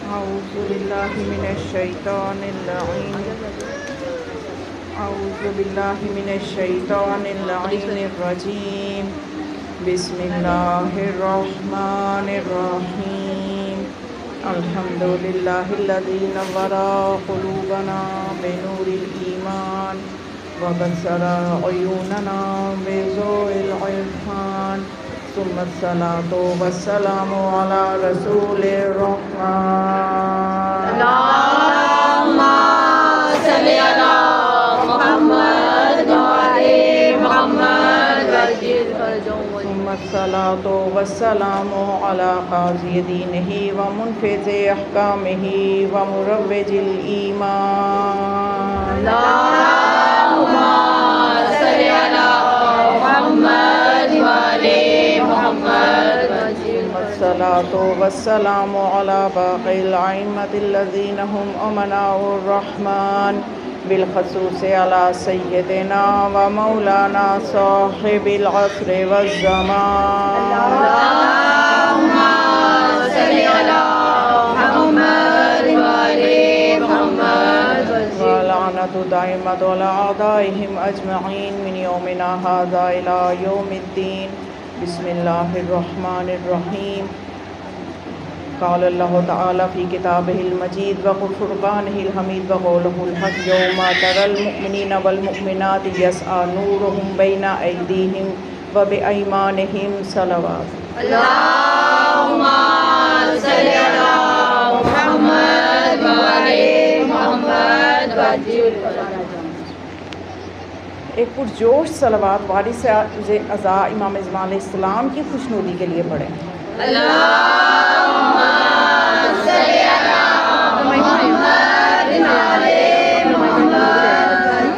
أعوذ بالله من الشيطان اللعين أعوذ بالله من الشيطان اللعين الرجيم بسم الله الرحمن الرحيم الحمد لله الذي نور قلوبنا بنور الإيمان وبصر عيوننا بضوء العرفان ثم الصلاة والسلام على رسول الرحمن اللهم صل على محمد وعلى محمد وعجل فرجهم ثم الصلاة والسلام على قاضي دينه ومنفذ أحكامه ومروج الإيمان اللهم صل على محمد وعلى محمد وعجل الصلاة والسلام على باقي الأئمة الذين هم أمناء الرحمن بالخصوص على سيدنا ومولانا صاحب العصر والزمان اللهم صل على محمد وعلى محمد ولعنة دائمة على أعدائهم أجمعين من يومنا هذا إلى يوم الدين بسم الله الرحمن الرحيم قال الله تعالى في كتابه المجيد وفرقانه الحميد وقوله الحق يوم ترى المؤمنين والمؤمنات يسعى نورهم بين أيديهم وبأيمانهم صلوات اللهم صل على محمد وعلى محمد وعجل ایک پرجوش صلوات وارث اعضاء امام اعظم علیہ السلام کی خوشنودی کے لیے پڑھیں اللهم صل على محمد وعلى محمد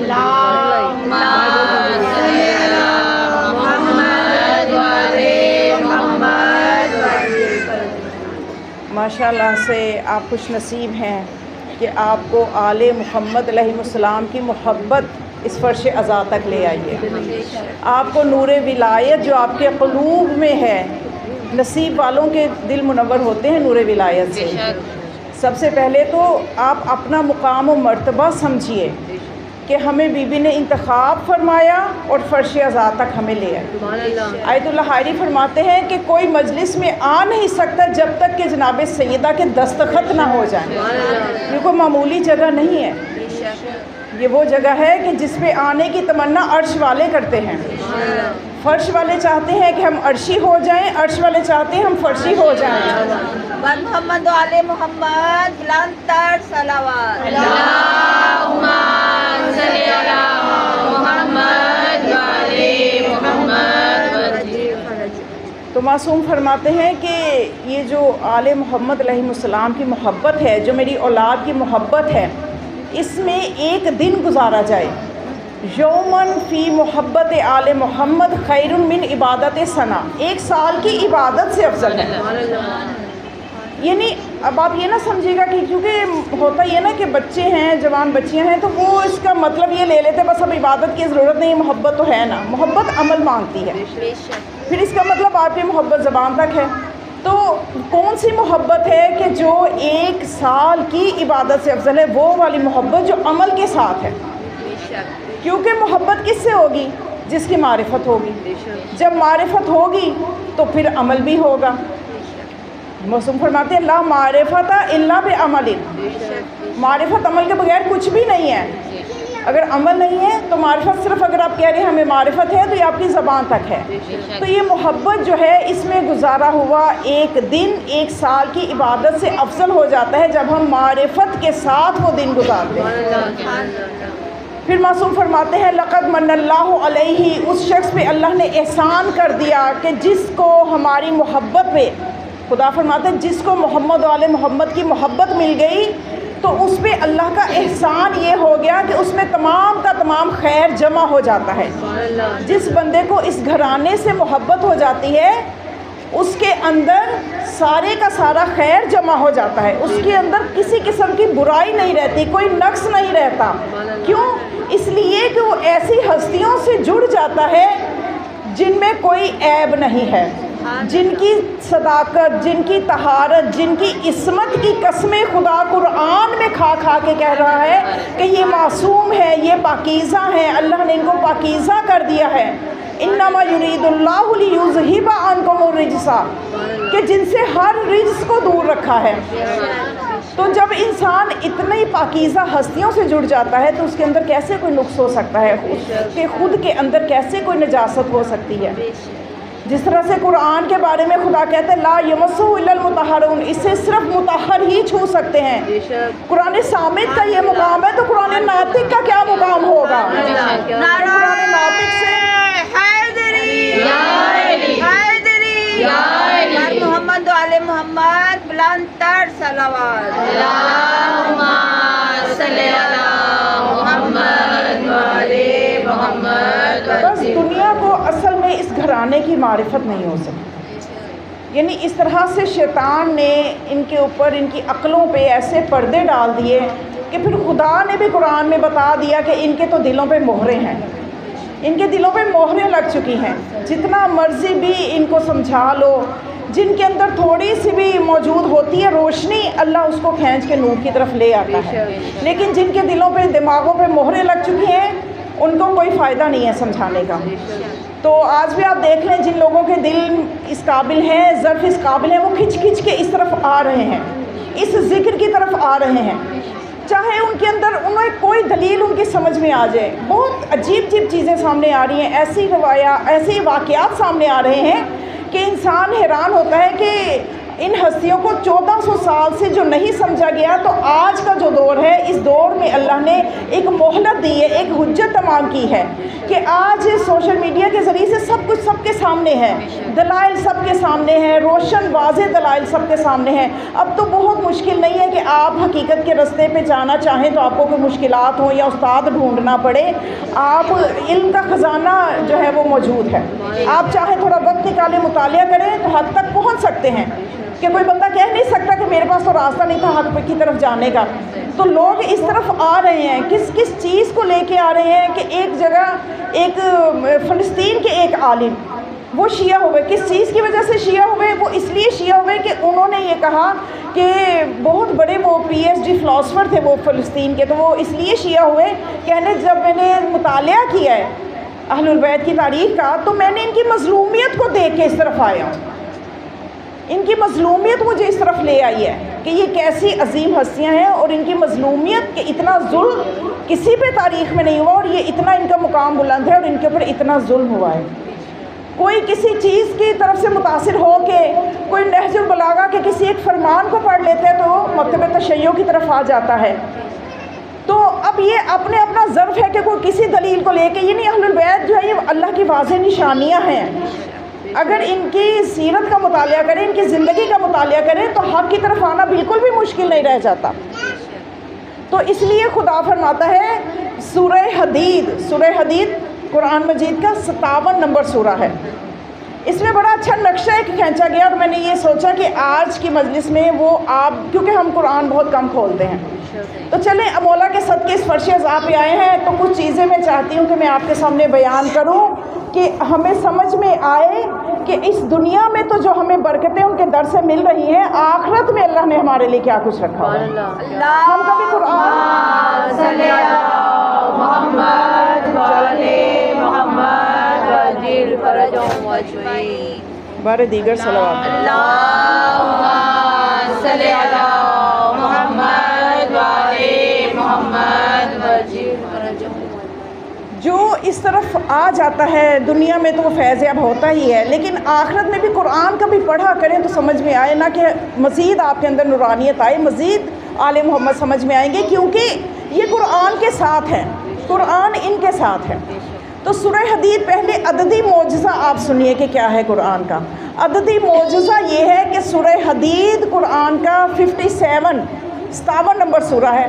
اللهم صل على محمد وعلى محمد ماشاء اللہ سے آپ خوش نصیب ہیں کہ آپ کو آل محمد علیہ السلام کی محبت اس فرش عزا تک لے آئی ہے آپ کو نور ولایت جو آپ کے قلوب میں ہے نصیب والوں کے دل منور ہوتے ہیں نور ولایت سے سب سے پہلے تو آپ اپنا مقام و مرتبہ سمجھیے کہ ہمیں بی بی نے انتخاب فرمایا اور فرش عزا تک ہمیں لے آئے آیت اللہ حائری فرماتے ہیں کہ کوئی مجلس میں آ نہیں سکتا جب تک کہ جناب سیدہ کے دستخط نہ ہو جائیں یہ کوئی معمولی جگہ نہیں ہے یہ وہ جگہ ہے کہ جس پہ آنے کی تمنا عرش والے کرتے ہیں فرش والے چاہتے ہیں کہ ہم عرشی ہو جائیں عرش والے چاہتے ہیں ہم فرشی ہو جائیں محمد وعلى محمد بلندتر صلوات اللهم صل على محمد وعلى محمد وعجل تو معصوم فرماتے ہیں کہ یہ جو آل محمد علیہ السلام کی محبت ہے جو میری اولاد کی محبت ہے اس میں ایک دن گزارا جائے یومن فی محبت آل محمد خیر من عبادت سنہ ایک سال کی عبادت سے افضل ہے یعنی اب آپ یہ نہ سمجھیے گا کہ کیونکہ ہوتا یہ نا کہ بچے ہیں جوان بچیاں ہیں تو وہ اس کا مطلب یہ لے لیتے بس اب عبادت کی ضرورت نہیں محبت تو ہے نا محبت عمل مانگتی ہے پھر اس کا مطلب آپ کی محبت زبان تک ہے تو کون سی محبت ہے کہ جو ایک سال کی عبادت سے افضل ہے وہ والی محبت جو عمل کے ساتھ ہے کیونکہ محبت کس سے ہوگی جس کی معرفت ہوگی جب معرفت ہوگی تو پھر عمل بھی ہوگا موسم فرماتے ہیں لا معرفت الا بعمل معرفت عمل کے بغیر کچھ بھی نہیں ہے اگر عمل نہیں ہے تو معرفت صرف اگر آپ کہہ رہے ہیں ہمیں معرفت ہے تو یہ آپ کی زبان تک ہے تو یہ محبت جو ہے اس میں گزارا ہوا ایک دن ایک سال کی عبادت سے افضل ہو جاتا ہے جب ہم معرفت کے ساتھ وہ دن گزارتے ہیں پھر معصوم فرماتے ہیں لقد من اللہ علیہ اس شخص پہ اللہ نے احسان کر دیا کہ جس کو ہماری محبت پہ خدا فرماتے ہیں جس کو محمد والے محمد کی محبت مل گئی تو اس پہ اللہ کا احسان یہ ہو گیا کہ اس میں تمام کا تمام خیر جمع ہو جاتا ہے جس بندے کو اس گھرانے سے محبت ہو جاتی ہے اس کے اندر سارے کا سارا خیر جمع ہو جاتا ہے اس کے اندر کسی قسم کی برائی نہیں رہتی کوئی نقص نہیں رہتا کیوں اس لیے کہ وہ ایسی ہستیوں سے جڑ جاتا ہے جن میں کوئی عیب نہیں ہے جن کی صداقت، جن کی طہارت، جن کی عصمت کی قسمیں خدا قرآن میں کھا کھا کے کہہ رہا ہے کہ یہ معصوم ہے، یہ پاکیزہ ہیں، اللہ نے ان کو پاکیزہ کر دیا ہے۔ انما یرید اللہ لیذھب عنکم الرجس، کہ جن سے ہر رجس کو دور رکھا ہے۔ تو جب انسان اتنی پاکیزہ ہستیوں سے جڑ جاتا ہے تو اس کے اندر کیسے کوئی نقص ہو سکتا ہے، اس کے خود کے اندر کیسے کوئی نجاست ہو سکتی ہے۔ جس طرح سے قرآن کے بارے میں خدا کہتے ہیں لا یمسہ الا المطہرون، اس سے صرف مطہر ہی چھو سکتے ہیں۔ قرآن صامت کا یہ مقام ہے تو قرآن ناطق کا کیا مقام ہوگا؟ قرآن ناطق سے محمد و آل محمد بلند تر صلوات۔ اللہم صلی علی محمد و آل محمد۔ بس دنیا کو اصل میں اس گھرانے کی معرفت نہیں ہو سکتی، یعنی اس طرح سے شیطان نے ان کے اوپر، ان کی عقلوں پہ ایسے پردے ڈال دیے کہ پھر خدا نے بھی قرآن میں بتا دیا کہ ان کے تو دلوں پہ مہریں ہیں، ان کے دلوں پہ مہریں لگ چکی ہیں۔ جتنا مرضی بھی ان کو سمجھا لو، جن کے اندر تھوڑی سی بھی موجود ہوتی ہے روشنی، اللہ اس کو کھینچ کے نور کی طرف لے آتا ہے، لیکن جن کے دلوں پہ، دماغوں پہ مہریں لگ چکی ہیں ان کو کوئی فائدہ نہیں ہے سمجھانے کا۔ تو آج بھی آپ دیکھ لیں جن لوگوں کے دل اس قابل ہیں، ظرف اس قابل ہیں، وہ کھچ کھچ کے اس طرف آ رہے ہیں، اس ذکر کی طرف آ رہے ہیں، چاہے ان کے اندر انہیں کوئی دلیل ان کی سمجھ میں آ جائے۔ بہت عجیب عجیب چیزیں سامنے آ رہی ہیں، ایسی روایات، ایسے واقعات سامنے آ رہے ہیں کہ انسان حیران ہوتا ہے کہ ان ہستیوں کو 1400 سال سے جو نہیں سمجھا گیا، تو آج کا جو دور ہے، اس دور میں اللہ نے ایک مہلت دی ہے، ایک حجت تمام کی ہے کہ آج سوشل میڈیا کے ذریعے سے سب کچھ سب کے سامنے ہے، دلائل سب کے سامنے ہیں، روشن واضح دلائل سب کے سامنے ہیں۔ اب تو بہت مشکل نہیں ہے کہ آپ حقیقت کے راستے پہ جانا چاہیں تو آپ کو کوئی مشکلات ہوں یا استاد ڈھونڈنا پڑے، آپ علم کا خزانہ جو ہے وہ موجود ہے۔ آپ چاہیں تھوڑا وقت نکالیں، مطالعہ کریں تو حق تک پہنچ سکتے ہیں، کہ کوئی بندہ کہہ نہیں سکتا کہ میرے پاس تو راستہ نہیں تھا حق کی طرف جانے کا۔ تو لوگ اس طرف آ رہے ہیں، کس چیز کو لے کے آ رہے ہیں کہ ایک جگہ ایک فلسطین کے ایک عالم وہ شیعہ ہوئے، کس چیز کی وجہ سے شیعہ ہوئے؟ وہ اس لیے شیعہ ہوئے کہ انہوں نے یہ کہا کہ بہت بڑے وہ PhD فلاسفر تھے وہ فلسطین کے، تو وہ اس لیے شیعہ ہوئے، کہنے جب میں نے مطالعہ کیا ہے اہل البیت کی تاریخ کا تو میں نے ان کی مظلومیت کو دیکھ کے اس طرف آیا ہوں، ان کی مظلومیت مجھے اس طرف لے آئی ہے کہ یہ کیسی عظیم ہستیاں ہیں، اور ان کی مظلومیت کہ اتنا ظلم کسی پہ تاریخ میں نہیں ہوا، اور یہ اتنا ان کا مقام بلند ہے اور ان کے اوپر اتنا ظلم ہوا ہے۔ کوئی کسی چیز کی طرف سے متاثر ہو کے کوئی نہج البلاغہ کے کسی ایک فرمان کو پڑھ لیتے ہیں تو وہ مکتب تشیع کی طرف آ جاتا ہے۔ تو اب یہ اپنے اپنا ظرف ہے کہ کوئی کسی دلیل کو لے کے، یہ نہیں، اہل البیت جو ہے یہ اللہ کی واضح نشانیاں ہیں، اگر ان کی سیرت کا مطالعہ کریں، ان کی زندگی کا مطالعہ کریں تو حق کی طرف آنا بالکل بھی مشکل نہیں رہ جاتا۔ تو اس لیے خدا فرماتا ہے سورہ حدید قرآن مجید کا 57 نمبر سورہ ہے، اس میں بڑا اچھا نقشہ ایک کھینچا گیا، اور میں نے یہ سوچا کہ آج کی مجلس میں وہ آپ، کیونکہ ہم قرآن بہت کم کھولتے ہیں، تو چلیں مولا کے صدقے اس فرش عزا پہ آئے ہیں تو کچھ چیزیں میں چاہتی ہوں کہ میں آپ کے سامنے بیان کروں کہ ہمیں سمجھ میں آئے کہ اس دنیا میں تو جو ہمیں برکتیں ان کے در سے مل رہی ہیں، آخرت میں اللہ نے ہمارے لیے کیا کچھ رکھا ہے۔ ہم کبھی قرآن صلی علی محمد و آل محمد وجل فرجهم اجمعین بارے دیگر صلوات اللہم صلی علی محمد و آل محمد وجل فرجهم۔ جو اس طرف آ جاتا ہے دنیا میں تو وہ فیض یاب ہوتا ہی ہے، لیکن آخرت میں بھی قرآن کا بھی پڑھا کریں تو سمجھ میں آئے، نہ کہ مزید آپ کے اندر نورانیت آئے، مزید آل محمد سمجھ میں آئیں گے، کیونکہ یہ قرآن کے ساتھ ہے، قرآن ان کے ساتھ ہے۔ تو سورہ حدید پہلے عددی معجزہ آپ سنیے کہ کیا ہے قرآن کا۔ عددی معجزہ یہ ہے کہ سورہ حدید قرآن کا 57 نمبر سورہ ہے۔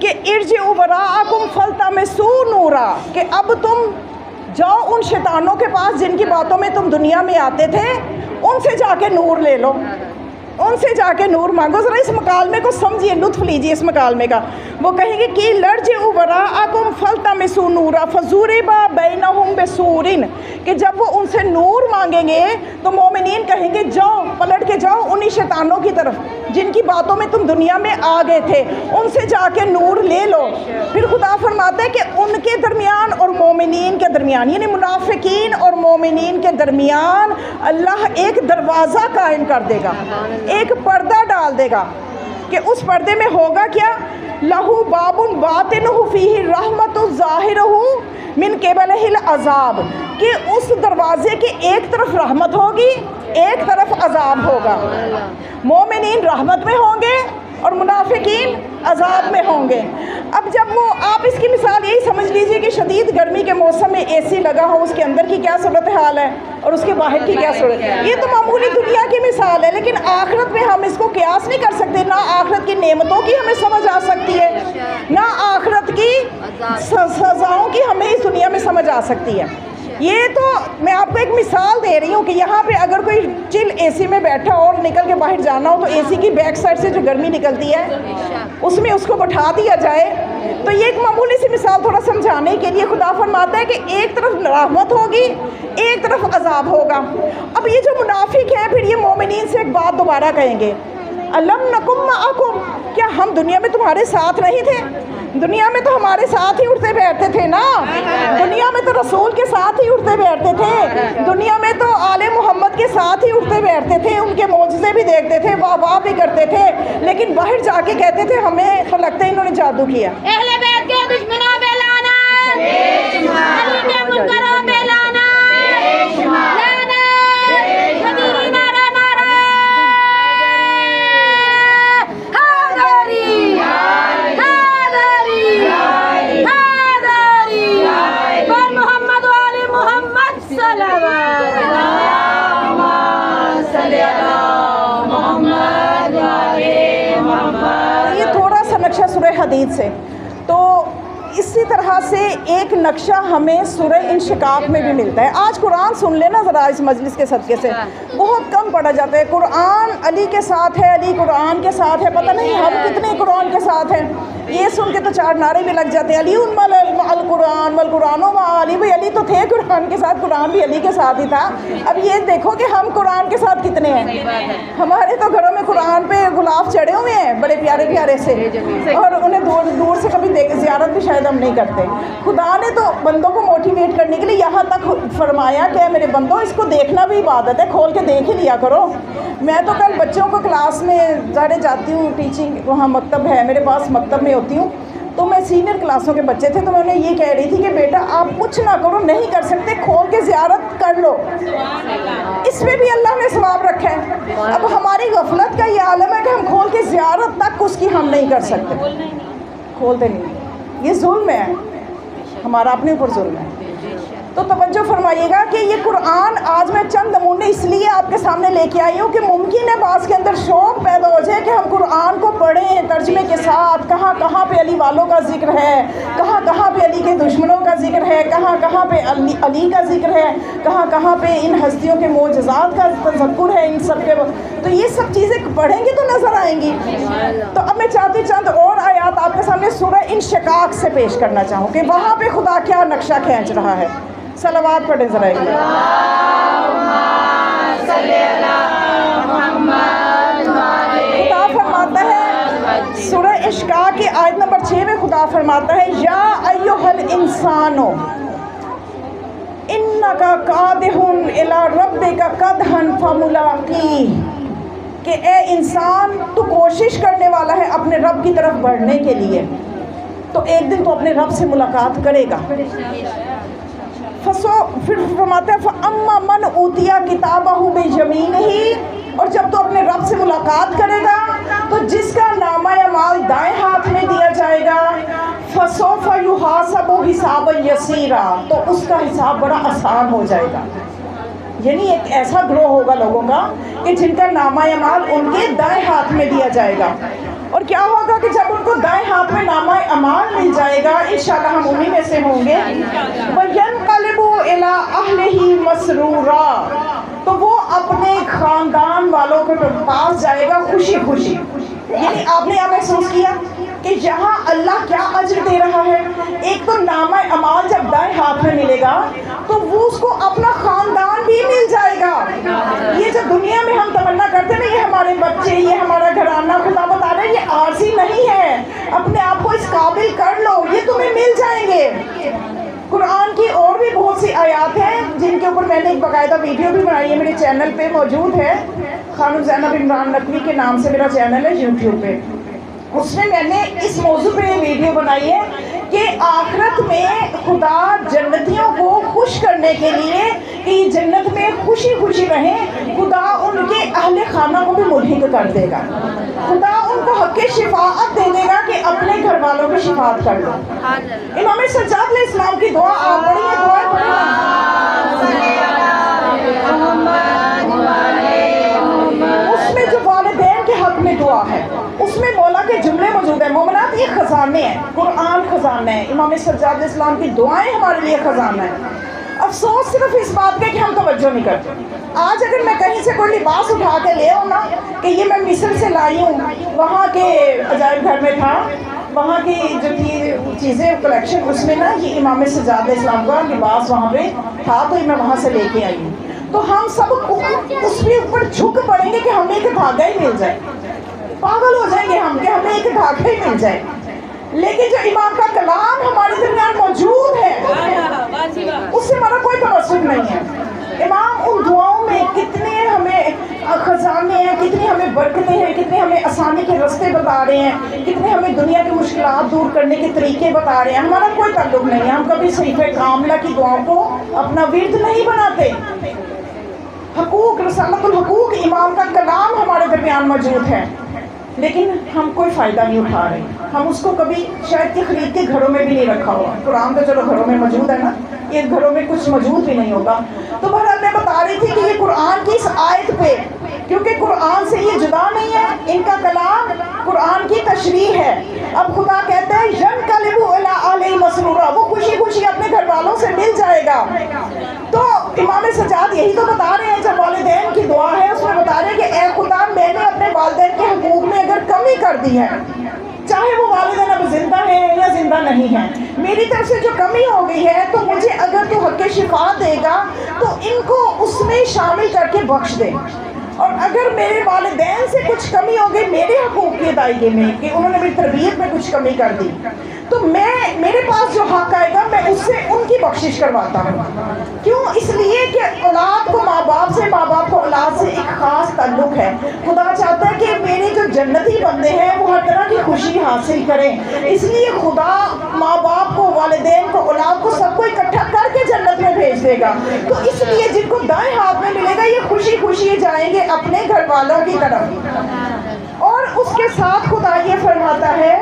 کہ ارجعوا وراءکم فالتمسوا نورا، کہ اب تم جاؤ ان شیطانوں کے پاس جن کی باتوں میں تم دنیا میں آتے تھے، ان سے جا کے نور لے لو، ان سے جا کے نور مانگو۔ ذرا اس مکالمے کو سمجھیے، لطف لیجیے اس مکالمے کا۔ وہ کہیں گے کہ لرجعوا وراءکم فالتمسوا نورا فضرب بینہم بسور، کہ جب وہ ان سے نور مانگیں گے تو مومنین کہیں گے جاؤ، پلٹ کے جاؤ انہی شیطانوں کی طرف جن کی باتوں میں تم دنیا میں آ گئے تھے، ان سے جا کے نور لے لو۔ پھر خدا فرماتا ہے کہ ان کے درمیان اور مومنین کے درمیان، یعنی منافقین اور مومنین کے درمیان اللہ ایک دروازہ قائم کر دے گا، ایک پردہ ڈال دے گا، کہ اس پردے میں ہوگا کیا؟ لہو باب باطنہ فیہ الرحمۃ ظاہرہ من قبلہ العذاب، کہ اس دروازے کی ایک طرف رحمت ہوگی، ایک طرف عذاب ہوگا۔ مومنین رحمت میں ہوں گے اور منافقین عذاب میں ہوں گے۔ اب جب وہ، آپ اس کی مثال یہی سمجھ لیجئے کہ شدید گرمی کے موسم میں اے سی لگا ہو، اس کے اندر کی کیا صورتحال ہے اور اس کے باہر کی کیا صورت ہے۔ یہ تو معمولی دنیا کی مثال ہے، لیکن آخرت میں ہم اس کو قیاس نہیں کر سکتے۔ نہ آخرت کی نعمتوں کی ہمیں سمجھ آ سکتی ہے، نہ آخرت کی سزاؤں کی ہمیں اس دنیا میں سمجھ آ سکتی ہے۔ یہ تو میں آپ کو ایک مثال دے رہی ہوں کہ یہاں پہ اگر کوئی چل اے سی میں بیٹھا ہو اور نکل کے باہر جانا ہو تو اے سی کی بیک سائڈ سے جو گرمی نکلتی ہے اس میں اس کو بٹھا دیا جائے، تو یہ ایک معمولی سی مثال تھوڑا سمجھانے کے لیے خدا فرماتا ہے کہ ایک طرف رحمت ہوگی، ایک طرف عذاب ہوگا۔ اب یہ جو منافق ہیں پھر یہ مومنین سے ایک بات دوبارہ کہیں گے، الم نکم معکم، کیا ہم دنیا میں تمہارے ساتھ نہیں تھے؟ دنیا میں تو ہمارے ساتھ ہی اٹھتے بیٹھتے تھے نا، دنیا میں تو رسول کے ساتھ ہی اٹھتے بیٹھتے تھے، دنیا میں تو آل محمد کے ساتھ ہی اٹھتے بیٹھتے تھے، ان کے معجزے بھی دیکھتے تھے، واہ واہ بھی کرتے تھے، لیکن باہر جا کے کہتے تھے ہمیں تو لگتا ہے انہوں نے جادو کیا۔ اہل بیت کے دشمنوں پہ لعنت، علی کے منکروں پہ لعنت، لعنت، حضور نعرہ نعرہ حیدری، حیدری، حیدری، پر محمد و آل محمد صلوات، اللہم صلی علی محمد و آل محمد۔ یہ تھوڑا سا نقشہ سورہ حدید سے، تو اسی طرح سے ایک نقشہ ہمیں سورہ انشقاق میں بھی ملتا ہے۔ آج قرآن سن لینا ذرا اس مجلس کے صدقے سے، بہت کم پڑھا جاتا ہے۔ قرآن علی کے ساتھ ہے، علی قرآن کے ساتھ ہے، پتہ نہیں ہم کتنے قرآن کے ساتھ ہیں۔ یہ سن کے تو 4 نعرے بھی لگ جاتے ہیں، علی القرآن والقرآن و علی، بھائی علی تو تھے قرآن کے ساتھ، قرآن بھی علی کے ساتھ ہی تھا۔ اب یہ دیکھو کہ ہم قرآن کے ساتھ کتنے ہیں۔ ہمارے تو گھروں میں قرآن پہ غلاف چڑھے ہوئے ہیں بڑے پیارے پیارے سے، اور انہیں دور دور سے کبھی زیارت بھی شاید ہم نہیں کرتے۔ خدا نے تو بندوں کو موٹیویٹ کرنے کے لیے یہاں تک فرمایا کہ میرے بندوں اس کو دیکھنا بھی عبادت ہے، کھول کے دیکھ ہی لیا کرو۔ میں تو کل بچوں کو کلاس میں ظاہر جاتی ہوں، ٹیچنگ وہاں مکتب ہے میرے پاس، مکتب میں ہوتی ہوں، تو میں سینئر کلاسوں کے بچے تھے تو میں انہیں یہ کہہ رہی تھی کہ بیٹا آپ کچھ نہ کرو، نہیں کر سکتے کھول کے زیارت کر لو، اس میں بھی اللہ نے ثواب رکھا ہے۔ اب ہماری غفلت کا یہ عالم ہے کہ ہم کھول کے زیارت تک اس کی ہم نہیں کر سکتے، کھولتے نہیں۔ یہ ظلم ہے، ہمارا اپنے اوپر ظلم ہے۔ تو توجہ فرمائیے گا کہ یہ قرآن آج میں چند نمونے اس لیے آپ کے سامنے لے کے آئی ہوں کہ ممکن ہے بعض کے اندر شوق پیدا ہو جائے کہ ہم قرآن کو پڑھیں ترجمے کے ساتھ، کہاں کہاں پہ علی والوں کا ذکر ہے، کہاں کہاں پہ علی کے دشمنوں کا ذکر ہے، کہاں کہاں پہ علی کا ذکر ہے، کہاں کہاں پہ ان ہستیوں کے معجزات کا تذکر ہے، ان سب کے، تو یہ سب چیزیں پڑھیں گے تو نظر آئیں گی۔ تو اب میں چاہتی چند اور آیات آپ کے سامنے سورہ انشقاق سے پیش کرنا چاہوں کہ وہاں پہ خدا کیا نقشہ کھینچ رہا ہے۔ صلوات پڑھیں ذرا ایک بار۔ خدا فرماتا ہے سورہ انشقاق کی آیت نمبر 6 میں خدا فرماتا ہے یا ایھا الانسان انک کادح الی ربک قدحا فملاقیہ، کہ اے انسان تو کوشش کرنے والا ہے اپنے رب کی طرف بڑھنے کے لیے، تو ایک دن تو اپنے رب سے ملاقات کرے گا۔ پھر فرماتا ہے فَأَمَّا مَنْ أُوتِيَ كِتَابَهُ بِيَمِينِهِ، اور جب تو اپنے رب سے ملاقات کرے گا تو جس کا نامہ اعمال دائیں ہاتھ میں دیا جائے گا فَسَوْفَ يُحَاسَبُ حِسَابًا يَسِيرًا، تو اس کا حساب بڑا آسان ہو جائے گا۔ یعنی ایک ایسا گروہ ہوگا لوگوں کا کہ جن کا نامہ اعمال ان کے دائیں ہاتھ میں دیا جائے گا، اور کیا ہوگا کہ جب ان کو دائیں دائیں ہاتھ میں نامہ اعمال مل جائے گا، انشاءاللہ ہم انہی میں سے ہوں گے، وَيَنْقَلِبُ إِلَىٰ أَهْلِهِ مَسْرُورًا، تو وہ اپنے خاندان والوں کے پاس جائے گا خوشی خوشی۔ یعنی آپ نے یہاں محسوس کیا کہ یہاں اللہ کیا اجر دے رہا ہے۔ ایک تو نامہ اعمال جب دائیں ہاتھ میں ملے گا تو وہ اس کو اپنا خاندان بھی مل جائے گا۔ یہ جو دنیا میں ہم تمنا کرتے ہیں نا، یہ ہمارے بچے، یہ ہمارا گھرانہ، خدا بتا رہا ہے یہ عارضی نہیں ہے، اپنے آپ کو اس قابل کر لو، یہ تمہیں مل جائیں گے۔ قرآن کی اور بھی بہت سی آیات ہیں جن کے اوپر میں نے ایک باقاعدہ ویڈیو بھی بنائی ہے، میرے چینل پہ موجود ہے، خانم زینب عمران نقوی کے نام سے میرا چینل ہے یوٹیوب پہ۔ اس میں نے اس موضوع پہ ویڈیو بنائی ہے کہ آخرت میں خدا جنتیوں کو خوش کرنے کے لیے کہ یہ جنت میں خوشی خوشی رہیں، خدا ان کے اہل خانہ کو بھی ملحق کر دے گا، خدا ان کو حق شفاعت دے دے گا کہ اپنے گھر والوں کی شفاعت کر دو۔ امام سجاد علیہ السلام کی دعا آپ پڑھیے، اس میں جو والدین کے حق میں دعا ہے اس میں مولا کے جملے موجود ہیں۔ مومنات یہ خزانے ہیں، قرآن خزانہ ہے، امام سجاد علیہ السلام کی دعائیں ہمارے لیے خزانہ ہے۔ افسوس صرف اس بات کا کہ ہم توجہ نہیں کرتے۔ آج اگر میں کہیں سے کوئی لباس اٹھا کے لے آؤں نا کہ یہ میں مصر سے لائی ہوں، وہاں کے عجائب گھر میں تھا، وہاں کی جو تھی چیزیں کلیکشن، اس میں نا یہ امام سجاد علیہ السلام کا لباس وہاں پہ تھا تو میں وہاں سے لے کے آئی ہوں، تو ہم سب اس کے اوپر جھک پڑیں گے کہ ہمیں ایک دھاگا ہی مل جائے، پاگل ہو جائیں گے ہم کہ ہمیں ایک دھاگا ہی مل جائے۔ لیکن جو امام کا کلام ہمارے درمیان موجود ہے اس سے ہمارا کوئی تعصب نہیں ہے۔ امام ان دعاؤں میں کتنے ہمیں خزانے ہیں، کتنی ہمیں برکتیں ہیں، کتنے ہمیں آسانی کے راستے بتا رہے ہیں، کتنے ہمیں دنیا کی مشکلات دور کرنے کے طریقے بتا رہے ہیں۔ ہمارا کوئی تعلق نہیں ہے، ہم کبھی صحیفہ کاملہ کی دعاؤں کو اپنا ورد نہیں بناتے۔ حقوق، رسالت الحقوق، امام کا کلام ہمارے درمیان موجود ہے، لیکن ہم کوئی فائدہ نہیں اٹھا رہے۔ ہم اس کو کبھی شاید کہ خرید کے گھروں میں بھی نہیں رکھا ہوا۔ قرآن تو چلو گھروں میں موجود ہے نا، یہ گھروں میں کچھ موجود بھی نہیں ہوگا۔ تو بہرحال میں بتا رہی تھی کہ یہ قرآن کی اس آیت پہ، کیونکہ قرآن سے یہ جدا نہیں ہے، ان کا کلام قرآن کی تشریح ہے۔ اب خدا کہتے ہیں يَنْقَلِبُ إِلَىٰ أَهْلِهِ مَسْرُورًا، وہ خوشی خوشی اپنے گھر والوں سے مل جائے گا۔ تو امام سجاد یہی تو بتا رہے ہیں، جب والدین کی دعا ہے اس میں بتا رہے ہیں کہ اے خدا میں نے اپنے والدین کے حقوق میں اگر کمی کر دی ہے، چاہے وہ والدین اب زندہ ہیں یا زندہ نہیں ہیں، میری طرف سے جو کمی ہو گئی ہے تو مجھے اگر تو حق شفا دے گا تو ان کو اس میں شامل کر کے بخش دے، اور اگر میرے والدین سے کچھ کمی ہو گئی میرے حقوق کی ادائیگی میں کہ انہوں نے میری تربیت میں کچھ کمی کر دی، تو میرے پاس جو حق آئے گا میں اس سے ان کی بخشش کرواتا ہوں۔ کیوں؟ اس لیے کہ اولاد کو ماں باپ سے، ماں باپ کو اولاد سے ایک خاص تعلق ہے۔ خدا چاہتا ہے کہ میرے جو جنتی بندے ہیں وہ ہر طرح کی خوشی حاصل کریں، اس لیے خدا ماں باپ کو، والدین کو، اولاد کو، سب کو اکٹھا کر کے جنت میں بھیج دے گا۔ تو اس لیے جن کو دائیں ہاتھ میں ملے گا یہ خوشی خوشی جائیں گے اپنے گھر والوں کی طرف۔ اور اس کے ساتھ خدا یہ فرماتا ہے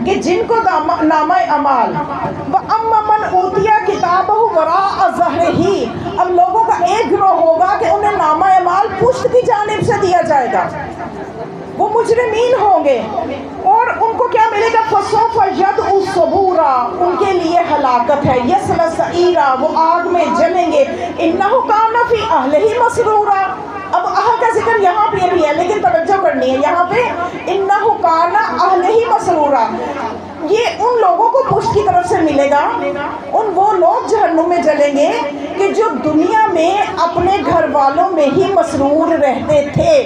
کہ جن کو نامہ اعمال وَأَمَّا مَنْ أُوتِيَ كِتَابَهُ وَرَاءَ ظَهْرِهِ، اب لوگوں کا ایک گروہ ہوگا کہ انہیں نامہ اعمال پشت کی جانب سے دیا جائے گا، وہ مجرمین ہوں گے، اور ان کو کیا ملے گا؟ فَسَوْفَ يَدْعُو ثُبُورًا، ان کے لیے ہلاکت ہے، يَصْلَى سَعِيرًا، وہ آگ میں جلیں گے، إِنَّهُ كَانَ فِي أَهْلِهِ مَسْرُورًا۔ اب اہل کا ذکر یہاں پہ بھی ہے لیکن توجہ کرنی ہے، یہاں پہ انہو کان اہلہ مسرورا، یہ ان لوگوں کو پشت کی طرف سے ملے گا، ان وہ لوگ جہنم میں جلیں گے کہ جو دنیا میں اپنے گھر والوں میں ہی مسرور رہتے تھے۔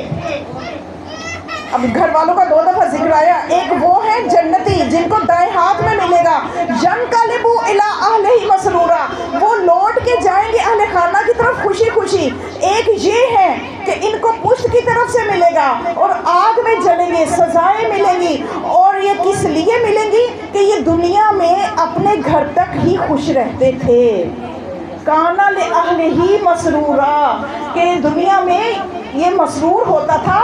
اب گھر والوں کا دو دفعہ ذکر آیا، ایک وہ ہے جنتی جن کو دائیں ہاتھ میں ملے گا، يَنْقَلِبُ إِلَىٰ أَهْلِهِ مَسْرُورًا، وہ لوٹ کے جائیں گے اہل خانہ کی طرف خوشی خوشی۔ ایک یہ ہے کہ ان کو پشت کی طرف سے ملے گا اور آگ میں جلیں گے، سزائیں ملیں گی، اور یہ کس لیے ملیں گی کہ یہ دنیا میں اپنے گھر تک ہی خوش رہتے تھے۔ کانا لِأَهْلِهِ مَسْرُورًا، کہ دنیا میں یہ مسرور ہوتا تھا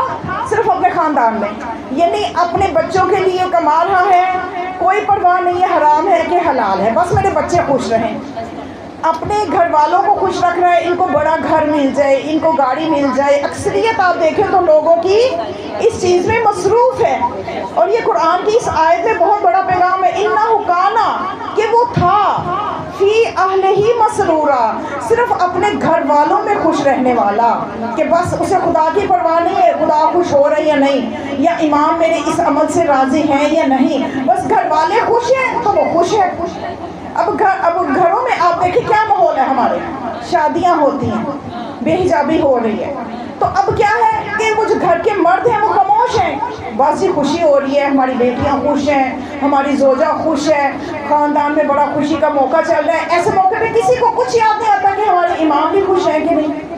صرف اپنے خاندان میں، یعنی اپنے بچوں کے لیے کما رہا ہے، کوئی پرواہ نہیں ہے حرام ہے کہ حلال ہے، بس میرے بچے خوش رہیں، اپنے گھر والوں کو خوش رکھ رہا ہے، ان کو بڑا گھر مل جائے، ان کو گاڑی مل جائے۔ اکثریت آپ دیکھیں تو لوگوں کی اس چیز میں مصروف ہے، اور یہ قرآن کی اس آیت میں صرف اپنے گھر والوں میں خوش رہنے والا کہ بس اسے خدا کی پرواہ نہیں ہے خدا خوش ہو رہے یا نہیں، یا امام میرے اس عمل سے راضی ہیں یا نہیں، بس گھر والے خوش ہیں تو وہ خوش ہے۔ اب گھروں میں آپ دیکھیں کیا ماحول ہے، ہمارے شادیاں ہوتی ہیں، بے حجابی ہو رہی ہے، تو اب کیا ہے کہ وہ جو گھر کے مرد ہیں وہ خاموش ہیں، بس یہ خوشی ہو رہی ہے، ہماری بیٹیاں خوش ہیں، ہماری زوجہ خوش ہے، خاندان میں بڑا خوشی کا موقع چل رہا ہے۔ ایسے موقع پہ کسی کو کچھ یاد نہیں آتا کہ ہمارے امام بھی خوش ہیں کہ نہیں۔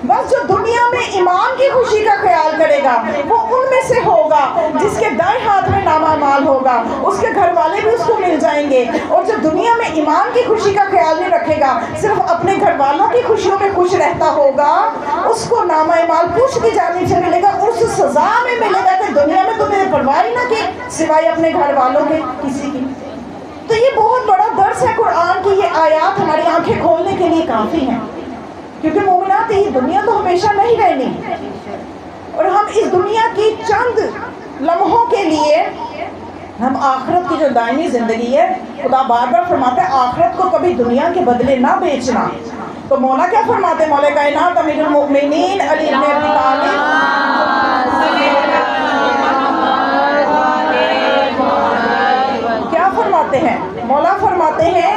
بس جو دنیا میں امام کی خوشی کا خیال کرے گا وہ ان میں سے ہوگا جس کے دائیں ہاتھ میں نامہ مال ہوگا، اس کے گھر والے بھی اس کو مل جائیں گے، اور جو دنیا میں امام کی خوشی کا خیال نہیں رکھے گا، صرف اپنے گھر والوں کی خوشیوں میں خوش رہتا ہوگا، اس کو نامہ مال پوچھ کی جانب سے ملے گا، اس سزا میں ملے گا کہ دنیا میں تو میرے پرواہ نہ کی سوائے اپنے گھر والوں کے کسی کی۔ تو یہ بہت بڑا درس ہے قرآن کی، یہ آیات ہماری آنکھیں کھولنے کے لیے کافی ہیں، کیونکہ مومنات یہ دنیا تو ہمیشہ نہیں رہنی، اور ہم اس دنیا کی چند لمحوں کے لیے ہم آخرت کی جو دائمی زندگی ہے، خدا بار بار فرماتا ہے آخرت کو کبھی دنیا کے بدلے نہ بیچنا۔ تو مولا کیا فرماتے ہیں، مولا کائنات امیر المؤمنین علی بن ابی طالب کیا فرماتے ہیں، مولا فرماتے ہیں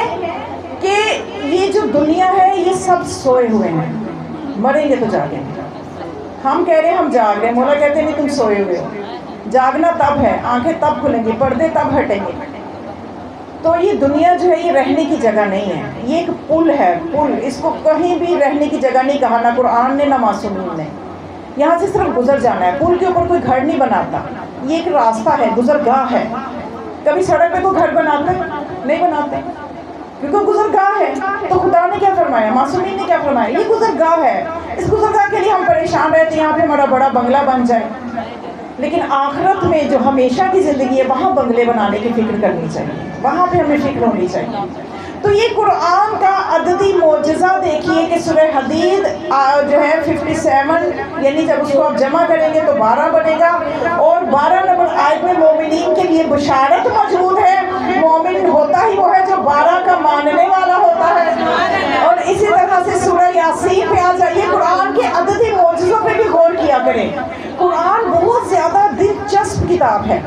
کہ یہ جو دنیا ہے یہ سب سوئے ہوئے ہیں، مریں گے تو جاگیں گے۔ ہم کہہ رہے ہیں ہم جاگ رہے ہیں، مولا کہتے ہیں نہیں تم سوئے ہوئے ہو، جاگنا تب ہے، آنکھیں تب کھلیں گی، پردے تب ہٹیں گے۔ تو یہ دنیا جو ہے یہ رہنے کی جگہ نہیں ہے، یہ ایک پل ہے، پل، اس کو کہیں بھی رہنے کی جگہ نہیں کہا، نہ قرآن نے نہ معصومین نے۔ یہاں سے صرف گزر جانا ہے، پل کے اوپر کوئی گھر نہیں بناتا، یہ ایک راستہ ہے، گزرگاہ ہے۔ کبھی سڑک پہ کوئی گھر بناتے نہیں بناتے، کیونکہ گزرگاہ ہے۔ تو خدا نے کیا فرمایا، معصومین نے کیا فرمایا، یہ گزرگاہ ہے، اس گزرگاہ کے لیے ہم پریشان رہتے ہیں یہاں پہ ہمارا بڑا بنگلہ بن جائے، لیکن آخرت میں جو ہمیشہ کی زندگی ہے وہاں بنگلے بنانے کی فکر کرنی چاہیے، وہاں پہ ہمیں فکر ہونی چاہیے۔ تو یہ قرآن کا عددی معجزہ دیکھیے کہ سورہ حدید جو ہے 57، یعنی جب اس کو آپ جمع کریں گے تو 12 بنے گا، اور 12 نمبر آیت میں مومنین کے لیے بشارت موجود ہے۔ مومن ہوتا ہی وہ ہے جو 12 کا ماننے والا ہوتا ہے۔ اور اسی طرح سے سورہ یاسین پہ آ جائیے، قرآن کے عددی معجزوں پہ بھی غور کیا کریں۔ قرآن بہت زیادہ دلچسپ کتاب ہے،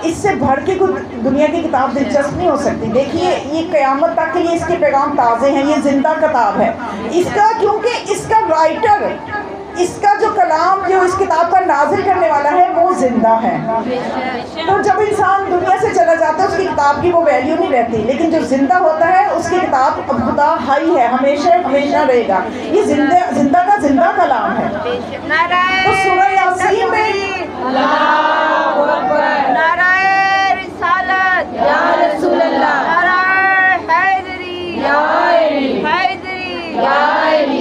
اس سے بڑھ کے کوئی دنیا کی کتاب دلچسپ نہیں ہو سکتی۔ دیکھیے یہ قیامت تک کے لیے اس کے پیغام تازے ہیں، یہ زندہ کتاب ہے اس کا، کیونکہ اس کا رائٹر، اس کا جو کلام جو اس کتاب پر نازل کرنے والا ہے وہ زندہ ہے۔ تو جب انسان دنیا سے چلا جاتا ہے اس کی کتاب کی وہ ویلیو نہیں رہتی، لیکن جو زندہ ہوتا ہے اس کی کتاب خدا حی ہے، ہمیشہ ہمیشہ رہے گا، یہ زندہ کا زندہ کلام ہے۔ تو سورہ یاسین میں اللہ اکبر، نعرہ رسالت یا رسول اللہ، نعرہ حیدری یا حیدری یا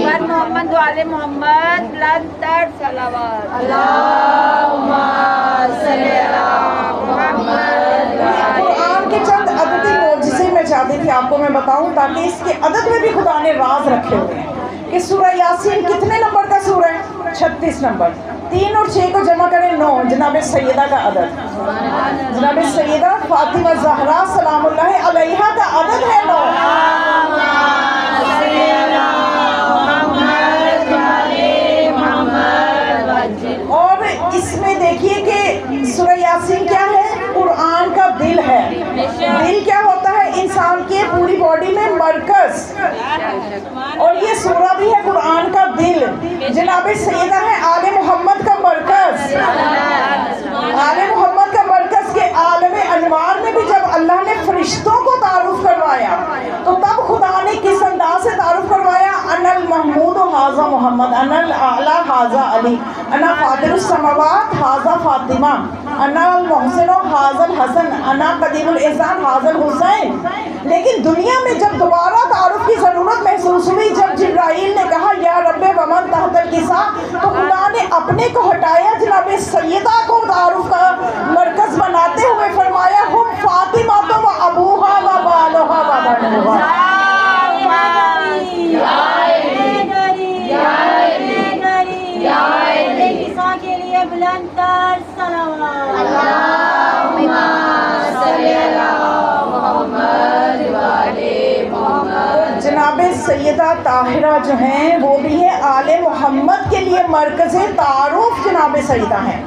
پر محمد و آل محمد بلندتر صلوات، اللہم صلی علی محمد۔ قرآن کے چند عددی معجزے میں چاہتی تھی آپ کو میں بتاؤں تاکہ اس کے عدد میں بھی خدا نے راز رکھے ہوئے ہیں کہ سورہ یاسین کتنے نمبر کا سورہ ہے، 36 نمبر، 3 اور 6 کو جمع کریں 9، جناب سیدہ کا عدد، جناب سیدہ فاطمہ زہرا سلام اللہ علیہا کا عدد ہے 9۔ اور اس میں دیکھیے کہ سورہ یاسین کیا ہے، قرآن کا دل ہے۔ دل کیا ہوتا ہے انسان کے پوری باڈی میں مرکز، اور یہ سورہ بھی ہے قرآن کا دل۔ جناب سیدہ ہے آل محمد کا مرکز، آل محمد کا مرکز کے عالم انوار میں بھی جب اللہ نے فرشتوں کو تعارف کروایا تو تب خدا نے کس انداز سے تعارف کروایا، انا المحمود حاذا محمد، انا الاعلی حاذا علی، انا فاطر السماوات حاذا فاطمہ، انا المحسن حاذا الحسن، انا قدیم الاحسان حاذا الحسین۔ لیکن دنیا میں جب دوبارہ تعارف کی ضرورت محسوس ہوئی، جب جبرائیل نے کہا یا رب ومن تحت الکساء، تو خدا نے اپنے کو ہٹایا، جناب سیدہ کو تعارف کا مرکز بناتے ہوئے فرمایا ہم فاطمہ تو و ابوہا و بالہا و بنوہا۔ کے لیے بلندتر صلوات، اللہم صلی علی محمد و آل محمد۔ جناب سیدہ طاہرہ جو ہیں وہ بھی ہے آل محمد کے لیے مرکز تعارف جناب سیدہ ہیں.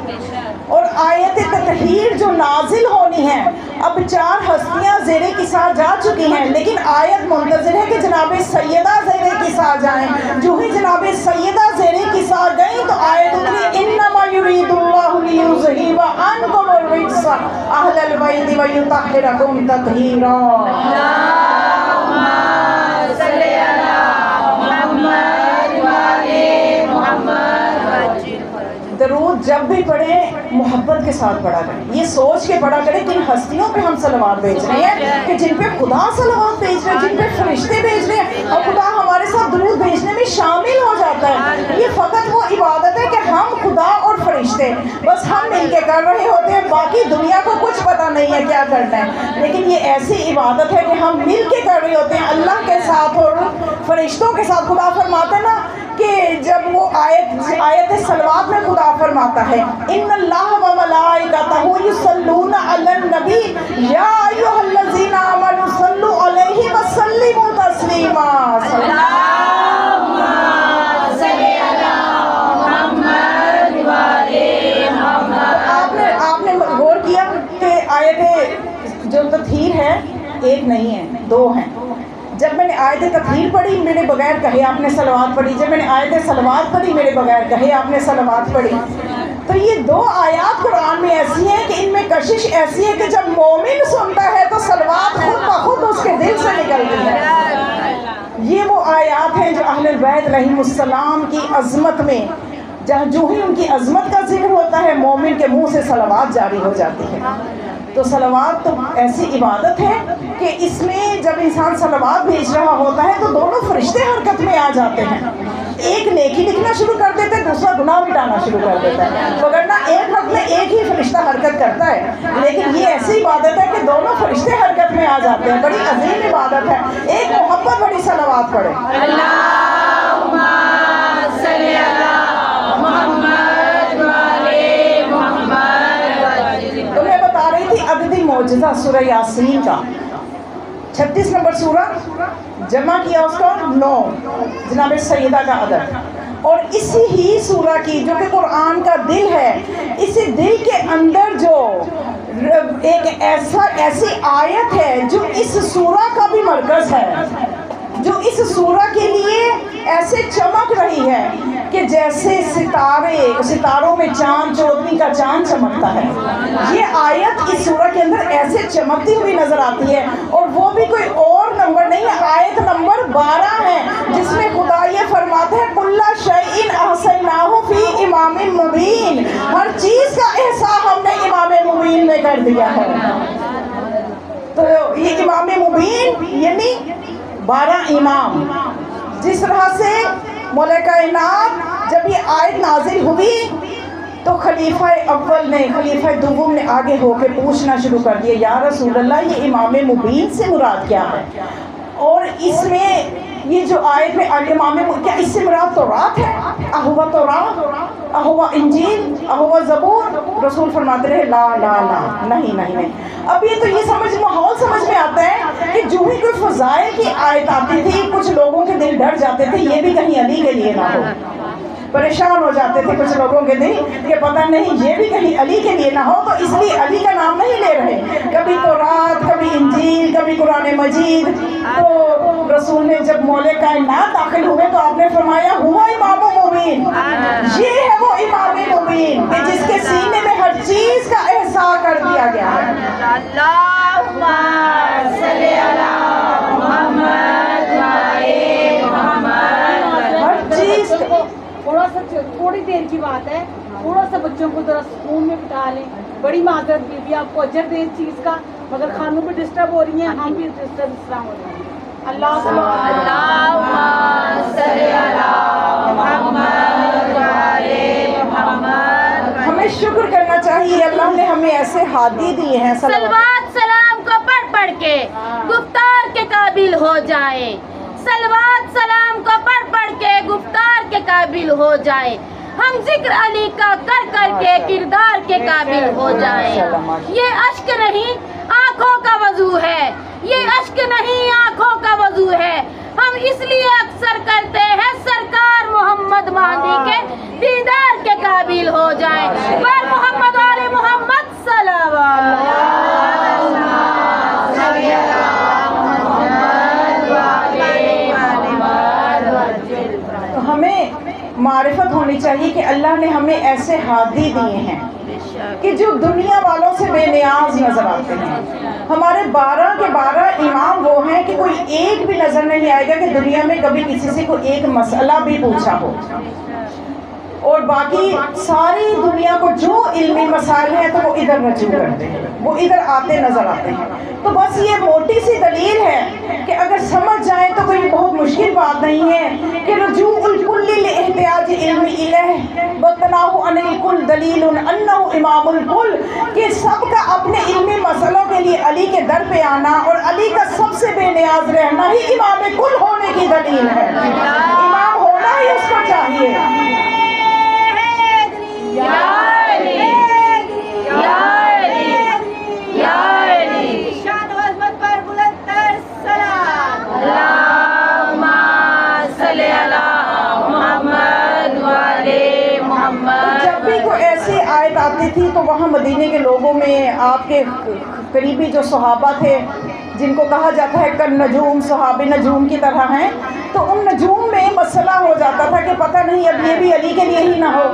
اور آیت تطہیر جو نازل ہونی ہے، اب 4 ہستیاں زیر کسا جا چکی ہیں، لیکن آیت منتظر ہے کہ جناب سیدہ زیر کسا جائیں. جو ہی جناب سیدہ زیر کسا گئیں تو آیت اتری انما یرید اللہ لیذہب عنکم الرجس اہل البیت ویطہرکم تطہیرا. درود جب بھی پڑھیں محبت کے ساتھ پڑھا کریں، یہ سوچ کے پڑھا کریں کن ہستیوں پہ ہم صلوات بھیج رہے ہیں کہ جن پہ خدا صلوات بھیج رہے ہیں، جن پہ فرشتے بھیج رہے ہیں، اور خدا ہمارے ساتھ درود بھیجنے میں شامل ہو جاتا ہے. یہ فقط وہ عبادت ہے کہ ہم خدا اور فرشتے بس ہم مل کے کر رہے ہوتے ہیں، باقی دنیا کو کچھ پتہ نہیں ہے کیا کرنا ہے. لیکن یہ ایسی عبادت ہے کہ ہم مل کے کر رہے ہوتے ہیں اللہ کے ساتھ اور فرشتوں کے ساتھ. خدا فرماتا ہے نا کہ جب وہ آیت صلوات میں خدا فرماتا ہے ان اللہ و ملائکتہ یصلون علی النبی یا ایھا الذین آمنوا صلوا علیہ وسلموا تسلیما. اللہم صلی علی محمد و آل محمد. آپ نے غور کیا کہ آیت جو تطہیر ہے ایک نہیں ہے، 2 ہیں. جب میں نے آیت تطہیر پڑھی میرے بغیر کہے آپ نے صلوات پڑھی، جب میں نے آیت صلوات پڑھی میرے بغیر کہے آپ نے صلوات پڑھی. تو یہ 2 آیات قرآن میں ایسی ہیں کہ ان میں کشش ایسی ہے کہ جب مومن سنتا ہے تو صلوات خود بخود اس کے دل سے نکلتی ہے. یہ وہ آیات ہیں جو اہل البیت علیہم السلام کی عظمت میں جہاں جو ہی ان کی عظمت کا ذکر ہوتا ہے مومن کے منہ سے صلوات جاری ہو جاتی ہے. تو صلوات تو ایسی عبادت ہے کہ اس میں جب انسان صلوات بھیج رہا ہوتا ہے تو دونوں فرشتے حرکت میں آ جاتے ہیں. ایک نیکی لکھنا شروع کر دیتے ہیں، دوسرا گناہ مٹانا شروع کر دیتا ہے. وگرنہ ایک وقت میں ایک ہی فرشتہ حرکت کرتا ہے، لیکن یہ ایسی عبادت ہے کہ دونوں فرشتے حرکت میں آ جاتے ہیں. بڑی عظیم عبادت ہے. ایک محبت بڑی صلوات پڑھے. اللہم صلی علی محمد و آل محمد. تو میں بتا رہی تھی عددی معجزہ سورہ یاسین کا 36 نمبر سورہ، جمع کیا اس کو 9 جناب سیدہ کا عدد. اور اسی ہی سورہ کی جو کہ قرآن کا دل ہے، اسی دل کے اندر جو ایک ایسی آیت ہے جو اس سورہ کا بھی مرکز ہے، جو اس سورہ کے لیے ایسے چمک رہی ہے کہ جیسے ستاروں میں چاند چودھویں کا چاند چمکتا ہے. یہ آیت اس سورہ کے اندر ایسے چمکتی ہوئی نظر آتی ہے، اور وہ بھی کوئی اور نمبر نہیں ہے، آیت نمبر 12 ہے، جس میں خدا یہ فرماتا ہے کُلَّ شَیْءٍ أَحْصَیْنَاهُ فِی إِمَامٍ مُبِینٍ. ہر چیز کا احصاء ہم نے امام مبین میں کر دیا ہے. تو یہ امام مبین یعنی 12 امام. جس طرح سے مولا کائنات جب یہ آیت نازل ہوئی تو خلیفہ اول نے خلیفہ دوم نے آگے ہو کے پوچھنا شروع کر دیا یا رسول اللہ یہ امام مبین سے مراد کیا ہے. اور اس میں یہ جو آیت میں امام کیا اس سے مراد تورات ہے؟ اہوا تورات، اہوا انجیل، اہوا زبور؟ رسول فرماتے رہے لا لا لا، نہیں. اب یہ تو یہ ماحول سمجھ میں آتا ہے کہ جو ہی کوئی فضائل کی آیت آتی تھی کچھ لوگوں کے دل ڈر جاتے تھے یہ بھی کہیں علی کے لیے نہ ہو. پریشان ہو جاتے تھے کچھ لوگوں کے دل کہ پتہ نہیں یہ بھی کہیں علی کے لیے نہ ہو، تو اس لیے علی کا نام نہیں لے رہے. کبھی تورات، کبھی انجیل، کبھی قرآن مجید. تو رسول نے جب مولا کائنات داخل ہوئے تو آپ نے فرمایا ہوا امام مبین، یہ ہے وہ امام مبین کہ جس کے سینے میں ہر چیز کا احساس کر دیا گیا ہے. اللہم صلی علی محمد و آل محمد. ہر چیز تھوڑی دیر کی بات ہے، تھوڑا سا بچوں کو ذرا سکون میں بٹھا لیں. بڑی معذرت کی بھی آپ کو اجر دے اس چیز کا، مگر خانوں پہ ڈسٹرب ہو رہی ہیں، ہم بھی ڈسٹرب اس طرح ہو رہے ہیں. اللہم صلی علی محمد و آل محمد. ہمیں شکر کرنا چاہیے اللہ نے ہمیں ایسے ہادی دیے ہیں. صلوات سلام کو پڑھ کے گفتار کے قابل ہو جائے. صلوات سلام کو پڑھ کے گفتار کے قابل ہو جائے. ہم ذکر علی کا کر کے کردار کے قابل ہو جائیں. یہ اشک نہیں آنکھوں کا وضو ہے، یہ اشک نہیں آنکھوں کا وضو ہے. ہم ہم اس لیے اکثر کرتے ہیں سرکار محمد مہدی کے دیدار کے قابل ہو جائیں. پر محمد آل محمد صلوات. تو ہمیں معرفت ہونی چاہیے کہ اللہ نے ہمیں ایسے ہادی دیے ہیں کہ جو دنیا والوں سے بے نیاز نظر آتے ہیں. ہمارے 12 کے 12 امام وہ ہیں کہ کوئی ایک بھی نظر نہیں آئے گا کہ دنیا میں کبھی کسی سے کوئی ایک مسئلہ بھی پوچھا ہو. اور باقی ساری دنیا کو جو علمی مسائل ہیں تو وہ ادھر رجوع کرتے ہیں, وہ ادھر آتے نظر آتے ہیں. تو بس یہ موٹی سی دلیل ہے کہ اگر سمجھ جائیں تو کوئی بہت مشکل بات نہیں ہے کہ رجوع الکل لاحتیاج علم الہ وتناہ عن الکل دلیل انہ امام الکل, کہ سب کا اپنے علمی مسئلوں کے لیے علی کے در پہ آنا اور علی کا سب سے بے نیاز رہنا ہی امام کل ہونے کی دلیل ہے. امام ہونا ہی اس کو چاہیے. جب بھی کوئی ایسی آیت آتی تھی تو وہاں مدینے کے لوگوں میں آپ کے قریبی جو صحابہ تھے جن کو کہا جاتا ہے کن نجوم, صحابہ نجوم کی طرح ہیں, تو ان نجوم میں مسئلہ ہو جاتا تھا کہ پتہ نہیں اب یہ بھی علی کے لیے ہی نہ ہو.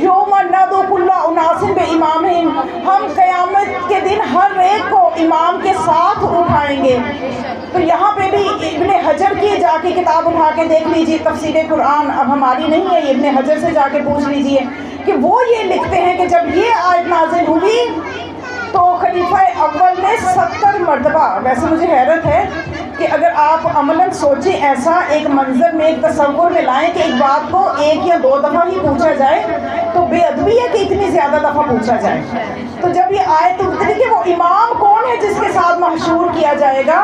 یوم ندعو کل اناس بامامہم, ہم قیامت کے دن ہر ایک کو امام کے ساتھ اٹھائیں گے. تو یہاں پہ بھی ابن حجر کی جا کے کتاب اٹھا کے دیکھ لیجیے, تفسیر قرآن اب ہماری نہیں ہے, ابن حجر سے جا کے پوچھ لیجیے کہ وہ یہ لکھتے ہیں کہ جب یہ آیت نازل ہوئی تو خلیفہ اول نے 70 مرتبہ, ویسے مجھے حیرت ہے کہ اگر آپ عملاً سوچیں ایسا ایک منظر میں ایک تصور میں لائیں کہ ایک بات کو 1 یا 2 دفعہ ہی پوچھا جائے تو بے ادبی ہے کہ اتنی زیادہ دفعہ پوچھا جائے. تو جب یہ آیت اتری کہ وہ امام کون ہے جس کے ساتھ محشور کیا جائے گا,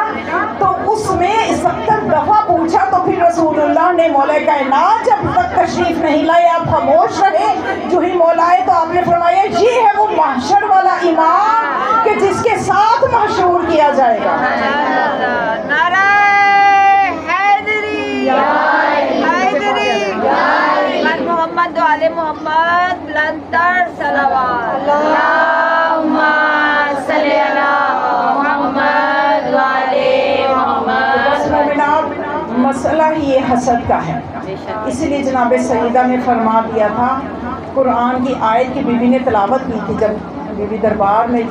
تو اس میں 70 دفعہ پوچھا. تو پھر رسول اللہ نے مولا کائنات جب تک تشریف نہیں لائے آپ خاموش رہے, جو ہی مولا آئے تو آپ نے فرمایا یہ ہے وہ محشر والا امام کہ جس کے ساتھ محشور کیا جائے گا. نعرہ حیدری, حیدری, پر محمد آل محمد بلندتر صلوات. اللہم صلی علی محمد وآل محمد. مومنات, مسئلہ ہی یہ حسد کا ہے. اسی لیے جناب سیدہ نے فرما دیا تھا, قرآن کی آیت کی بیوی نے تلاوت کی تھی جب بیوی دربار میں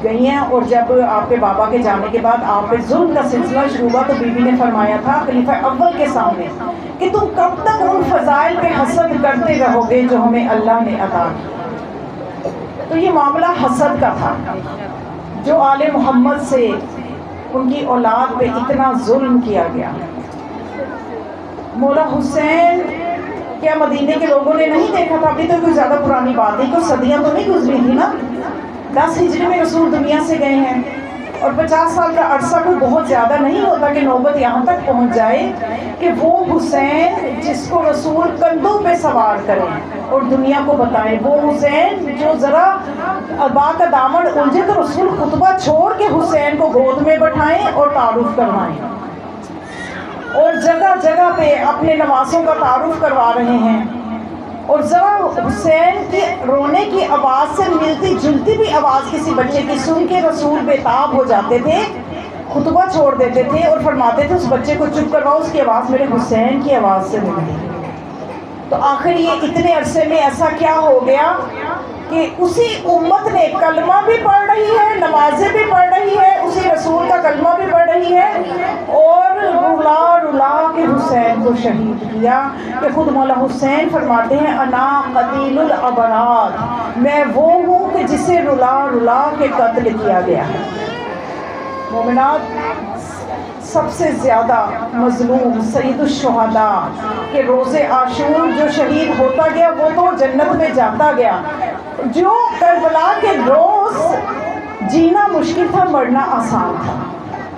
گئی ہیں, اور جب آپ کے بابا کے جانے کے بعد آپ پہ ظلم کا سلسلہ شروع ہوا تو بیوی نے فرمایا تھا خلیفہ اول کے سامنے کہ تم کب تک ان فضائل پہ حسد کرتے رہو گے جو ہمیں اللہ نے عطا کی. تو یہ معاملہ حسد کا تھا جو آل محمد سے ان کی اولاد پہ اتنا ظلم کیا گیا. مولا حسین کیا مدینے کے لوگوں نے نہیں دیکھا تھا؟ ابھی تو کوئی زیادہ پرانی بات نہیں, کوئی صدیاں تو نہیں گزری تھی نا. 10 ہجری میں رسول دنیا سے گئے ہیں اور 50 سال کا عرصہ کوئی بہت زیادہ نہیں ہوتا کہ نوبت یہاں تک پہنچ جائے کہ وہ حسین جس کو رسول کندھوں پہ سوار کریں اور دنیا کو بتائیں, وہ حسین جو ذرا ابا کا دامن الجھے تو رسول خطبہ چھوڑ کے حسین کو گود میں بٹھائیں اور تعارف کروائیں, اور جگہ جگہ پہ اپنے نواسوں کا تعارف کروا رہے ہیں. اور ذرا حسین کی رونے کی آواز سے ملتی جلتی بھی آواز کسی بچے کی سن کے رسول بےتاب ہو جاتے تھے, خطبہ چھوڑ دیتے تھے اور فرماتے تھے اس بچے کو چپ کرواؤ, اس کی آواز میرے حسین کی آواز سے ملی. تو آخر یہ اتنے عرصے میں ایسا کیا ہو گیا کہ اسی امت نے کلمہ بھی پڑھ رہی ہے, نمازیں بھی پڑھ رہی ہے, اسی رسول کا کلمہ بھی پڑھ رہی ہے, اور رلا رلا کے حسین کو شہید کیا. کہ خود مولا حسین فرماتے ہیں انا قتیل الابرار, میں وہ ہوں کہ جسے رلا رلا کے قتل کیا گیا ہے. مومنات, سب سے زیادہ مظلوم سید الشہداء کہ روز عاشور جو شہید ہوتا گیا وہ تو جنت میں جاتا گیا, جو کربلا کے روز جینا مشکل تھا مرنا آسان تھا.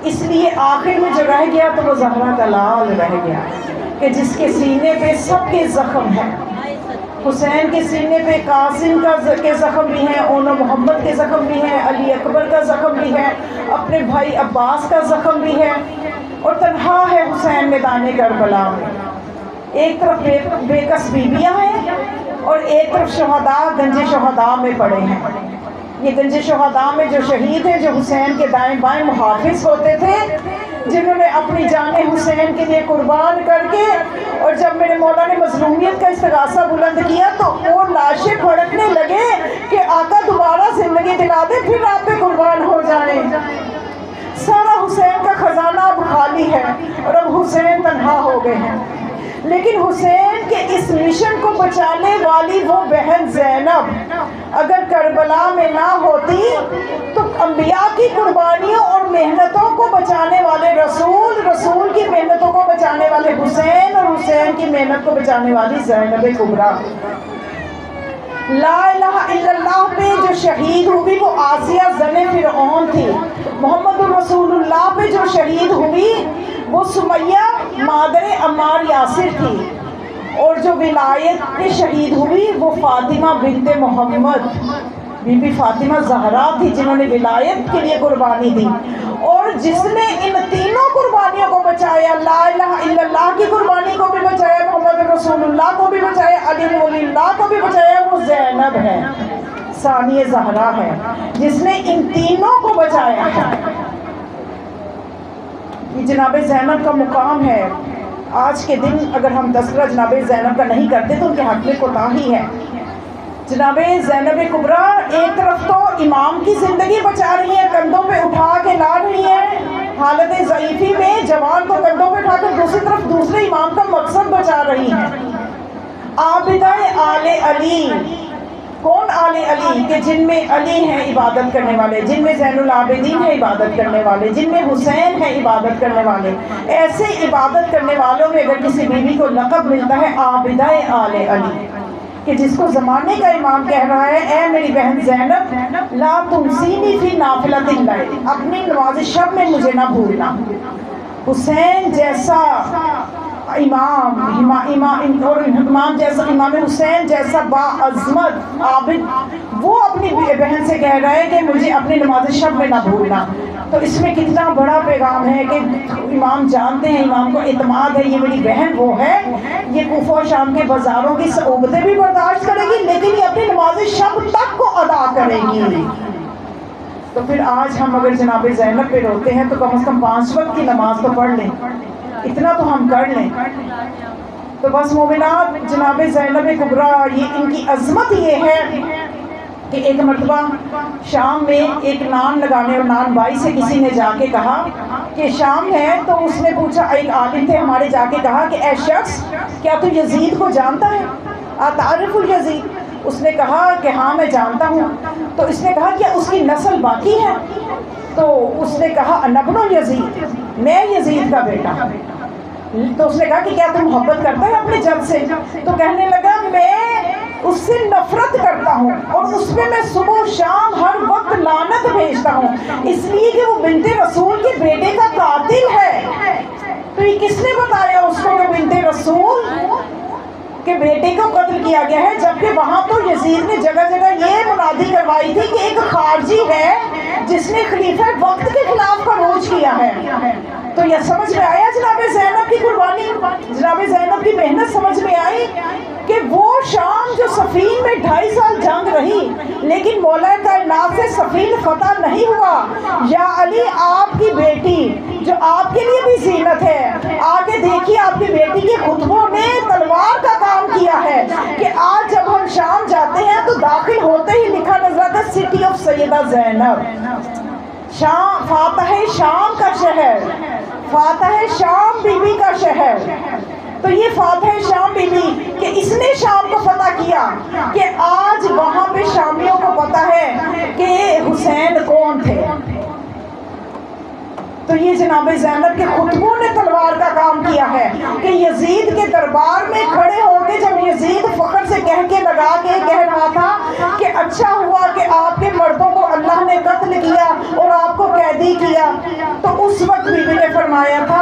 اس لیے آخر میں جو رہ گیا تو وہ زہرا کا لال رہ گیا کہ جس کے سینے پہ سب کے زخم ہیں. حسین کے سینے پہ قاسم کے زخم بھی ہیں, اونو محمد کے زخم بھی ہیں, علی اکبر کا زخم بھی ہے, اپنے اپنے بھائی عباس کا زخم بھی ہے اور تنہا ہے حسین میدان کربلا میں. ایک طرف بے کس بیویاں ہیں اور ایک طرف شہداء گنج شہداء میں پڑے ہیں. یہ گنج شہداء میں جو شہید ہیں، جو حسین کے دائیں بائیں محافظ ہوتے تھے، جنہوں نے اپنی جان حسین کے لیے قربان کر کے، اور جب میرے مولا نے مظلومیت کا استغاثہ بلند کیا تو وہ لاشیں بھڑکنے لگے کہ آقا دوبارہ زندگی دلا دے، پھر آپ پہ قربان ہو جائیں. سارا حسین کا خزانہ اب خالی ہے اور اب حسین تنہا ہو گئے ہیں. لیکن حسین کے اس مشن کو بچانے والی وہ بہن زینب اگر کربلا میں نہ ہوتی تو انبیاء کی قربانیوں اور محنتوں کو بچانے والے رسول کی محنتوں کو بچانے والے حسین، اور حسین کی محنت کو بچانے والی زینب کبریٰ. لا الہ الا اللہ پہ جو شہید ہوئی وہ آسیہ زن فرعون تھی. محمد رسول اللہ پہ جو شہید ہوئی وہ سمیہ مادر عمار یاسر تھی. اور جو ولایت پہ شہید ہوئی وہ فاطمہ بنت محمد، بی بی فاطمہ زہرا تھی، جنہوں نے ولایت کے لیے قربانی دی. اور جس نے ان تینوں قربانیوں کو بچایا، لا الہ الا اللہ کی قربانی کو بھی بچایا، محمد رسول اللہ کو بھی بچایا، علی ولی اللہ کو بھی بچایا، وہ زینب ہے، ثانیہ زہرا ہے، جس نے ان تینوں کو بچایا ہے. یہ جناب زینب کا مقام ہے. آج کے دن اگر ہم تذکرہ جناب زینب کا نہیں کرتے تو ان کے حق میں کوتاہی ہے. جناب زینب کبریٰ ایک طرف تو امام کی زندگی بچا رہی ہیں، کندھوں پہ اٹھا کے لا رہی ہیں حالت ضعیفی میں، جوان کو کندھوں پہ اٹھا کر دوسری طرف دوسرے امام کا مقصد بچا رہی ہیں. عابدہ آل علی. کون آل علی؟ کہ جن میں علی ہیں عبادت کرنے والے، جن میں زین العابدین ہیں عبادت کرنے والے، جن میں حسین ہیں عبادت کرنے والے. ایسے عبادت کرنے والوں میں اگر کسی بیوی کو لقب ملتا ہے عابدہ آل علی، کہ جس کو زمانے کا امام کہہ رہا ہے اے میری بہن زینب لا تنسینی فی نافلۃ اللیل، اپنی نماز شب میں مجھے نہ بھولنا. حسین جیسا امام اور امام جیسا امام حسین جیسا باعظمت عابد وہ اپنی بہن سے کہہ رہا ہے کہ مجھے اپنی نماز شب میں نہ بھولنا. تو اس میں کتنا بڑا پیغام ہے کہ امام جانتے ہیں، امام کو اعتماد ہے، یہ میری بہن وہ ہے، یہ کوفہ و شام کے بازاروں کی صعوبتیں بھی برداشت کرے گی لیکن یہ اپنی نماز شب تک کو ادا کرے گی. تو پھر آج ہم اگر جناب زینب پہ روتے ہیں تو کم از کم 5 وقت کی نماز تو پڑھ لیں، اتنا تو ہم کر لیں. تو بس مومنات، جناب زینب کبریٰ یہ ان کی عظمت یہ ہے کہ ایک مرتبہ شام میں ایک نان لگانے اور نان بائی سے کسی نے جا کے کہا کہ شام ہے، تو اس نے پوچھا، ایک عالم تھے ہمارے، جا کے کہا کہ اے شخص کیا تو یزید کو جانتا ہے؟ اتعرف الیزید؟ اس نے کہا کہ ہاں میں جانتا ہوں. تو اس نے کہا کیا اس کی نسل باقی ہے؟ تو اس نے کہا انا ابن یزید، میں یزید کا بیٹا. تو اس نے کہا کہ کیا تم محبت کرتا ہے اپنے جد سے؟ تو کہنے لگا میں اس سے نفرت کرتا ہوں اور اس پہ میں صبح و شام ہر وقت لعنت بھیجتا ہوں، اس لیے کہ وہ بنت رسول کے بیٹے کا قاتل ہے. تو یہ کس نے بتایا اس کو کہ بنت رسول کے بیٹے کو قتل کیا گیا ہے؟ جبکہ وہاں تو یزید نے جگہ جگہ یہ منادی کروائی تھی کہ ایک خارجی ہے جس نے خلیفہ وقت کے خلاف خروج کیا ہے. تو یہ سمجھ میں آیا جناب زینب کی قربانی، جناب زینب کی محنت سمجھ میں آئی کہ وہ شام جو صفین میں 2.5 سال جنگ رہی لیکن مولا کائنات سے صفین فتح نہیں ہوا. یا علی آپ کی بیٹی جو آپ کے لیے بھی زینت ہے، آگے دیکھیے آپ کی بیٹی کے خطبوں نے تلوار کا کام کیا ہے کہ آج جب ہم شام جاتے ہیں تو داخل ہوتے ہی لکھا نظر آتا ہے سٹی آف سیدہ زینب، شام، فاتح شام کا شہر، فاتح شام بی بی کا شہر. تو یہ فاتح شام بی بی کہ اس نے شام کو فتح کیا کہ آج وہاں پہ شامیوں کو پتا ہے کہ حسین کون تھے. تو یہ جناب زینب کے خطبوں نے تلوار کا کام کیا ہے کہ یزید کے دربار میں کھڑے ہو کے جب یزید فخر سے کہہ کے لگا کے کہہ رہا تھا کہ اچھا ہوا کہ آپ کے مردوں کو اللہ نے قتل کیا اور آپ کو قیدی کیا، تو اس وقت بی بی نے فرمایا تھا